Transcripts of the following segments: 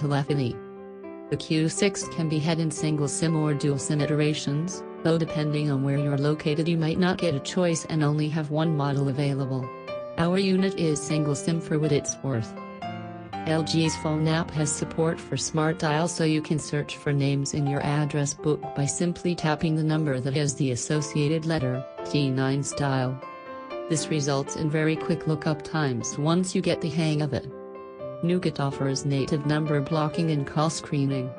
telephony. The Q6 can be had in single SIM or dual SIM iterations, though depending on where you're located you might not get a choice and only have one model available. Our unit is single SIM for what it's worth. LG's phone app has support for smart dial, so you can search for names in your address book by simply tapping the number that has the associated letter, T9 style. This results in very quick lookup times once you get the hang of it. Nougat offers native number blocking and call screening.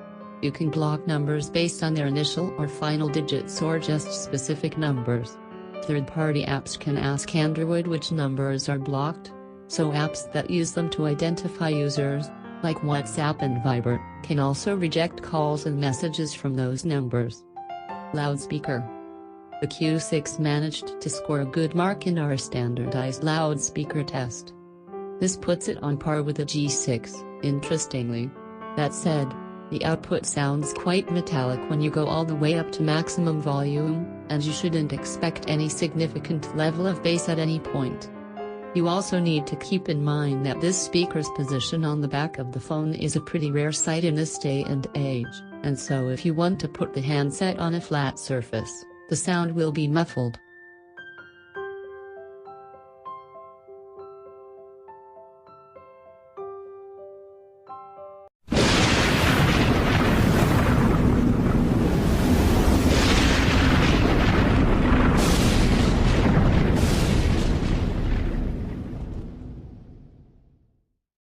You can block numbers based on their initial or final digits or just specific numbers. Third-party apps can ask Android which numbers are blocked, so apps that use them to identify users, like WhatsApp and Viber, can also reject calls and messages from those numbers. Loudspeaker. The Q6 managed to score a good mark in our standardized loudspeaker test. This puts it on par with the G6, interestingly. That said, the output sounds quite metallic when you go all the way up to maximum volume, and you shouldn't expect any significant level of bass at any point. You also need to keep in mind that this speaker's position on the back of the phone is a pretty rare sight in this day and age, and so if you want to put the handset on a flat surface, the sound will be muffled.